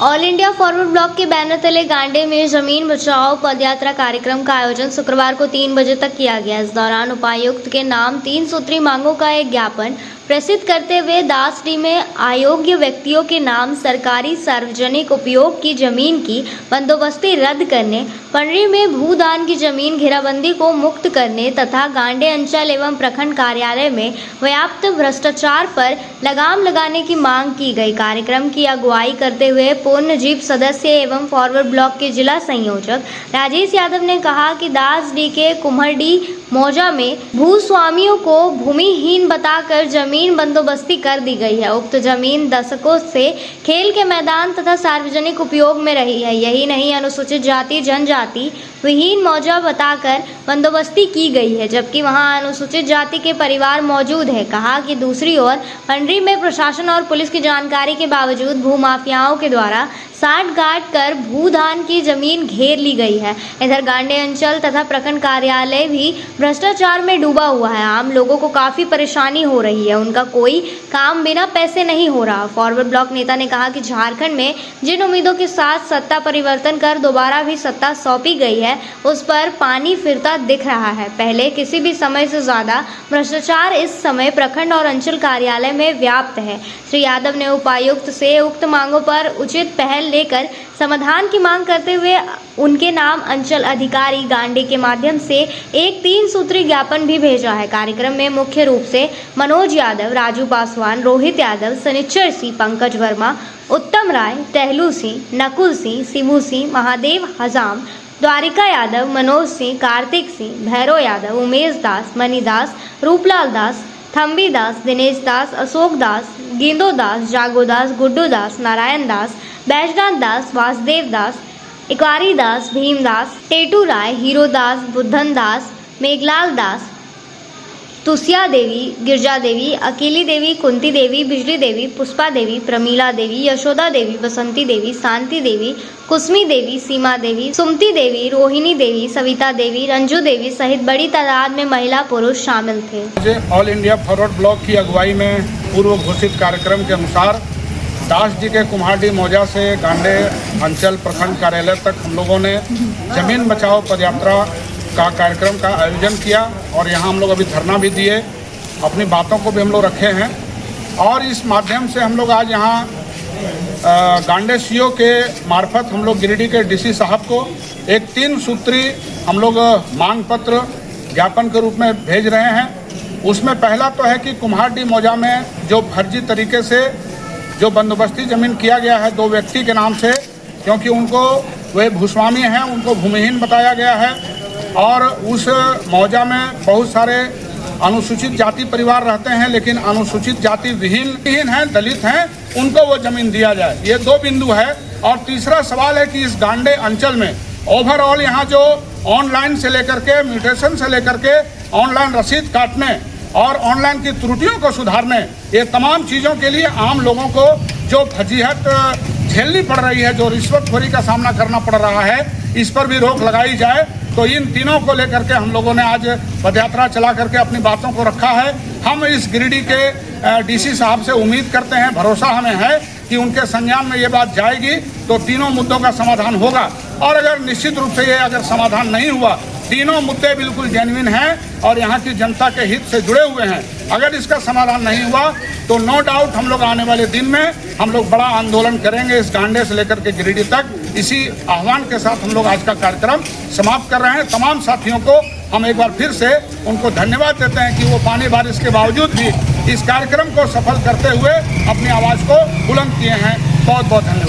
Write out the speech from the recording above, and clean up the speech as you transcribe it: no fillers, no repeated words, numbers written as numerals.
All India forward block के banner तले गांडे में जमीन बचाओ पदयात्रा कार्यक्रम का आयोजन शुक्रवार को 3 बजे तक किया गया। इस दौरान उपायुक्त के नाम 3 सूत्री मांगों का एक ज्ञापन प्रसिद्ध करते हुए दासडी में अयोग्य व्यक्तियों के नाम सरकारी सार्वजनिक उपयोग की जमीन की बंदोबस्ती रद्द करने, पंडरी में भूदान की जमीन घेराबंदी को मुक्त करने तथा गांडे अंचल एवं प्रखंड कार्यालय में व्याप्त भ्रष्टाचार पर लगाम लगाने की मांग की गई। कार्यक्रम की अगुवाई करते हुए पूर्ण जीप सदस्य एवं फॉरवर्ड ब्लॉक के जिला संयोजक राजेश यादव ने कहा कि दासडी के कुम्हरडी मौजा में भूस्वामियों को भूमिहीन बताकर जमीन बंदोबस्ती कर दी गई है। उक्त जमीन दशकों से खेल के मैदान तथा सार्वजनिक उपयोग में रही है। यही नहीं, अनुसूचित जाति जनजाति विहीन मौजा बताकर बंदोबस्ती की गई है, जबकि वहां अनुसूचित जाति के परिवार मौजूद है। कहा कि दूसरी ओर पंडरी में प्रशासन और पुलिस की जानकारी के बावजूद भूमाफियाओं के द्वारा साठ-गांठ कर भूदान की जमीन घेर ली गई है। इधर गांडे अंचल तथा प्रखंड कार्यालय भी भ्रष्टाचार में डूबा हुआ है। आम लोगों को काफी परेशानी हो रही है, उनका कोई काम बिना पैसे नहीं हो रहा। फॉरवर्ड ब्लॉक नेता ने कहा कि झारखंड में जिन उम्मीदों के साथ सत्ता परिवर्तन कर दोबारा भी सत्ता सौंपी गई है, उस पर पानी फिरता दिख रहा है। पहले किसी भी समय से ज्यादा भ्रष्टाचार इस समय प्रखंड और अंचल कार्यालय में व्याप्त है। श्री यादव ने उपायुक्त से उक्त मांगों पर उचित पहल लेकर समाधान की मांग करते हुए उनके नाम अंचल अधिकारी गांडे के माध्यम से एक 3 सूत्री ज्ञापन भी भेजा है। कार्यक्रम में मुख्य रूप से मनोज यादव, राजू पासवान, रोहित यादव, सनिच्चर सिंह, पंकज वर्मा, उत्तम राय, टहलू सिंह, नकुल सिंह, सिमू सिंह, महादेव हजाम, द्वारिका यादव, मनोज सिंह, कार्तिक सिंह, भैरव यादव, उमेश दास, मनी दास, रूपलाल दास, थम्बी दास, दिनेश दास, अशोक दास, गेंदो दास, जागो दास, गुड्डू दास, नारायण दास, बैजनाथ दास, वासुदेव दास, इकवारी दास, भीम दास, टेटू राय, हीरो दास, बुद्धन दास, मेघलाल दास, तुसिया देवी, गिरजा देवी, अकेली देवी, कुंती देवी, बिजली देवी, पुष्पा देवी, प्रमीला देवी, यशोदा देवी, बसंती देवी, शांति देवी, कुसमी देवी, सीमा देवी, सुमति देवी, रोहिणी देवी, सविता देवी, रंजू देवी सहित बड़ी तादाद में महिला पुरुष शामिल थे। ऑल इंडिया फॉरवर्ड ब्लॉक की अगुवाई में पूर्व घोषित कार्यक्रम के अनुसार दासडी के कुम्हरडी मौजा से गांडे अंचल प्रखंड कार्यालय तक हम लोगों ने जमीन बचाओ पदयात्रा का कार्यक्रम का आयोजन किया और यहाँ हम लोग अभी धरना भी दिए, अपनी बातों को भी हम लोग रखे हैं। और इस माध्यम से हम लोग आज यहाँ गांडे सीओ के मार्फत हम लोग गिरिडीह के डीसी साहब को एक 3 सूत्री हम लोग मांग पत्र ज्ञापन के रूप में भेज रहे हैं। उसमें पहला तो है कि कुम्हरडी मौजा में जो फर्जी तरीके से जो बंदोबस्ती ज़मीन किया गया है 2 व्यक्ति के नाम से, क्योंकि उनको वे भूस्वामी हैं, उनको भूमिहीन बताया गया है और उस मौजा में बहुत सारे अनुसूचित जाति परिवार रहते हैं, लेकिन अनुसूचित जाति विहीन हैं, दलित हैं, उनको वो ज़मीन दिया जाए। ये 2 बिंदु है। और तीसरा सवाल है कि इस गांडे अंचल में ओवरऑल यहाँ जो ऑनलाइन से लेकर के म्यूटेशन से लेकर के ऑनलाइन रसीद काटने और ऑनलाइन की त्रुटियों को सुधारने, ये तमाम चीज़ों के लिए आम लोगों को जो फजीहत झेलनी पड़ रही है, जो रिश्वतखोरी का सामना करना पड़ रहा है, इस पर भी रोक लगाई जाए। तो इन तीनों को लेकर के हम लोगों ने आज पदयात्रा चला करके अपनी बातों को रखा है। हम इस गिरिडीह के डीसी साहब से उम्मीद करते हैं, भरोसा हमें है कि उनके संज्ञान में ये बात जाएगी तो तीनों मुद्दों का समाधान होगा। और अगर निश्चित रूप से ये अगर समाधान नहीं हुआ, तीनों मुद्दे बिल्कुल जेन्युइन हैं और यहाँ की जनता के हित से जुड़े हुए हैं, अगर इसका समाधान नहीं हुआ तो नो डाउट हम लोग आने वाले दिन में हम लोग बड़ा आंदोलन करेंगे इस गांडे से लेकर के गिरिडीह तक। इसी आह्वान के साथ हम लोग आज का कार्यक्रम समाप्त कर रहे हैं। तमाम साथियों को हम एक बार फिर से उनको धन्यवाद देते हैं कि वो पानी बारिश के बावजूद भी इस कार्यक्रम को सफल करते हुए अपनी आवाज़ को बुलंद किए हैं। बहुत बहुत धन्यवाद।